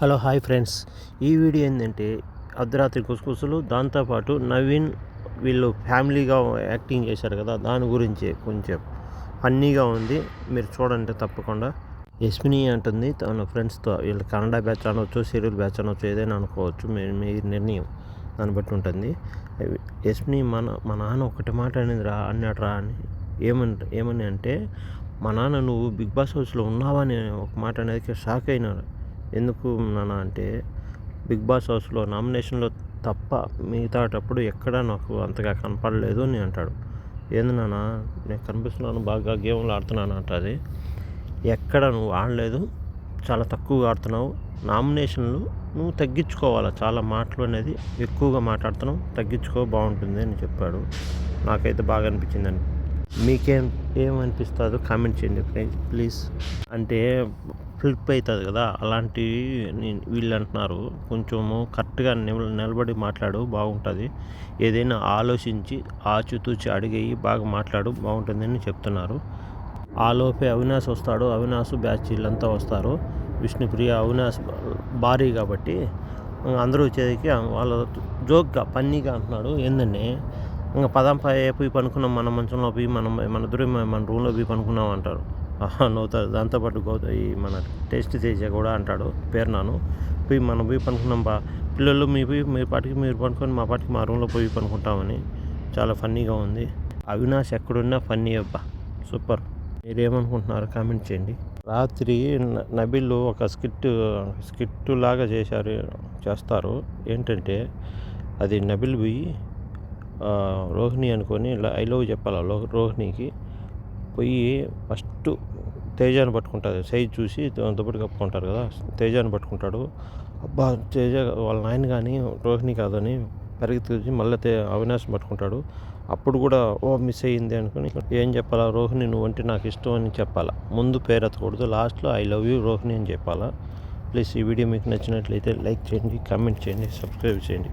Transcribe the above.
Hello hi friends. ఈ video ఏంటంటే అర్ధరాత్రి గుసగుసలు, దాంతోపాటు నవీన్ వీళ్ళు ఫ్యామిలీగా యాక్టింగ్ చేశారు కదా, దాని గురించి కొంచెం ఫన్నీగా ఉంది. మీరు చూడండి తప్పకుండా. యస్మిని అంటుంది తన ఫ్రెండ్స్తో, వీళ్ళు కన్నడ బ్యాచ్ అనవచ్చు, సీరియల్ బ్యాచ్ అనవచ్చు, ఏదైనా అనుకోవచ్చు, మీ నిర్ణయం దాన్ని బట్టి ఉంటుంది. యస్మిని మా నాన్న ఒకటి మాట అన్నాడు అని ఏమని అంటే, మా నాన్న నువ్వు బిగ్ బాస్ హౌస్లో ఉన్నావా అని ఒక మాట అనేది షాక్ అయినాడు. ఎందుకు నాన్న అంటే, బిగ్ బాస్ హౌస్లో నామినేషన్లో తప్ప మిగతాటప్పుడు ఎక్కడా నాకు అంతగా కనపడలేదు అని అంటాడు. ఏంది నాన్న, నేను కనిపిస్తున్నాను, బాగా గేమ్లు ఆడుతున్నాను అంటుంది. ఎక్కడ నువ్వు ఆడలేదు, చాలా తక్కువగా ఆడుతున్నావు, నామినేషన్లు నువ్వు తగ్గించుకోవాలా, చాలా మాటలు అనేది ఎక్కువగా మాట్లాడుతున్నావు, తగ్గించుకో, బాగుంటుంది అని చెప్పాడు. నాకైతే బాగా అనిపించిందండి. ఏమనిపిస్తుందో కామెంట్ చేయండి ప్లీజ్. అంటే ఫ్లిప్ అవుతుంది కదా, అలాంటివి వీళ్ళు అంటున్నారు. కొంచెము కరెక్ట్గా నిలబడి మాట్లాడు, బాగుంటుంది, ఏదైనా ఆలోచించి ఆచితూచి అడిగేయి, బాగా మాట్లాడు, బాగుంటుందని చెప్తున్నారు. ఆలోపే అవినాష్ వస్తాడు, అవినాష్ బ్యాచ్ వీళ్ళంతా వస్తారు. విష్ణుప్రియ, అవినాష్ భారీ కాబట్టి అందరూ వచ్చేదికి వాళ్ళ జోక్గా ఫన్నీగా అంటున్నాడు. ఏందండి, ఇంకా పోయి పనుకున్నాం, మన మంచంలో పోయి మన దూరం మన రూమ్లో పోయి పనుకున్నాం అంటారు. నవ్వుతారు. దాంతోపాటు ఈ మన టేస్ట్ తేజ కూడా అంటాడు, పేరునాను, మనం పోయి పనుకున్నాం పిల్లలు మీ పాటికి మీరు పనుకొని మా పాటికి మా రూమ్లో పోయి పనుకుంటామని. చాలా ఫన్నీగా ఉంది. అవినాష్ ఎక్కడున్నా ఫన్నీ అబ్బా, సూపర్. మీరేమనుకుంటున్నారు కామెంట్ చేయండి. రాత్రి నబిల్ ఒక స్కిట్ లాగా చేస్తారు. ఏంటంటే, అది నబిల్ పోయి రోహిణి అనుకొని ఐ లవ్ చెప్పాలి రోహిణికి. పోయి ఫస్ట్ తేజాన్ని పట్టుకుంటుంది, సైజ్ చూసి దుప్పటి కప్పుకుంటారు కదా, తేజాన్ని పట్టుకుంటాడు. అబ్బా, తేజ వాళ్ళ నాయన కానీ రోహిణి కాదని పరిగెత్తి మళ్ళీ అవినాష్ని పట్టుకుంటాడు. అప్పుడు కూడా మిస్ అయ్యింది అనుకుని ఏం చెప్పాలా, రోహిణి నువ్వంటే నాకు ఇష్టం అని చెప్పాలా. ముందు పేరు ఎత్తకూడదు, లాస్ట్లో ఐ లవ్ యూ రోహిణి అని చెప్పాలా. ప్లీజ్ ఈ వీడియో మీకు నచ్చినట్లయితే లైక్ చేయండి, కామెంట్ చేయండి, సబ్స్క్రైబ్ చేయండి.